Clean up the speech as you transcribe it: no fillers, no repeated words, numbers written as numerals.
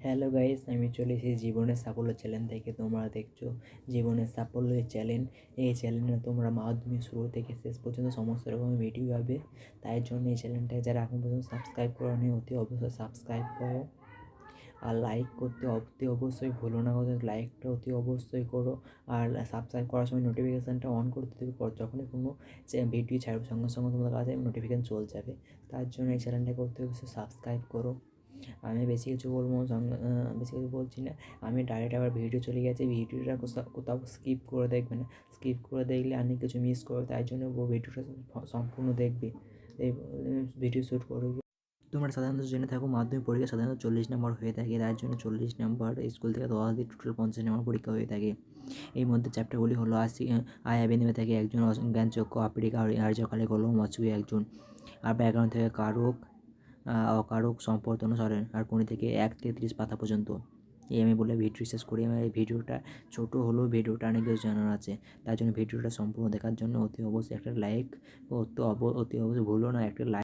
Hello guys, আমি চলে এসেছি জীবনের সাফল্য চ্যানেল থেকে। তোমরা দেখছো জীবনের সাফল্যের চ্যানেল। এই চ্যানেলে তোমরা মাধ্যমিক শুরু থেকে শেষ পর্যন্ত সমস্ত রকমের ভিডিও পাবে। তাই জন্য এই চ্যানেলটা যারা এখন পর্যন্ত সাবস্ক্রাইব করোনি অতি অবশ্যই সাবস্ক্রাইব করো, আর লাইক করতে অতি অবশ্যই ভুলো না। লাইকটা অতি অবশ্যই করো, আর সাবস্ক্রাইব করার সময় নোটিফিকেশানটা অন করতে দেবে। যখনই কোনো ভিডিও ছাড়বে সঙ্গে সঙ্গে তোমাদের কাছে নোটিফিকেশান চলে যাবে। তার জন্য এই চ্যানেলটাকে অতি অবশ্যই সাবস্ক্রাইব করো। আমি বেশি কিছু বলবো বেশি কিছু বলছি না। আমি ডাইরেক্ট আবার ভিডিও চলে গেছি। ভিডিওটা কোথাও স্কিপ করে দেখবে না। স্কিপ করে দেখলে অনেক কিছু মিস করবে। তাই জন্য ভিডিওটা সম্পূর্ণ দেখবে। এই ভিডিও শ্যুট করে তোমরা সাধারণত জেনে থাকো মাধ্যমিক পরীক্ষা সাধারণত 40 নম্বর হয়ে থাকে। তার জন্য 40 নম্বর স্কুল থেকে 10 দিয়ে টোটাল 50 নম্বর পরীক্ষা হয়ে থাকে। এই মধ্যে চ্যাপ্টারগুলি হলো আয়া নেমে থাকে একজন, জ্ঞানচক্র, আফ্রিকা, আর্যকালে কলম, অচুয়ে একজন, আর ব্যাকরণ থেকে কারক, অকারক, সম্পদ অনুসারে, আর কোণী থেকে 1 থেকে 30 পাতা পর্যন্ত। এই আমি বলে ভিডিও শেষ করি। আমার এই ভিডিওটা ছোটো হলেও ভিডিওটা অনেক কিছু জানার আছে। তার জন্য ভিডিওটা সম্পূর্ণ দেখার জন্য অতি অবশ্যই একটা লাইক, অতি অবশ্যই ভুলো না একটা লাইক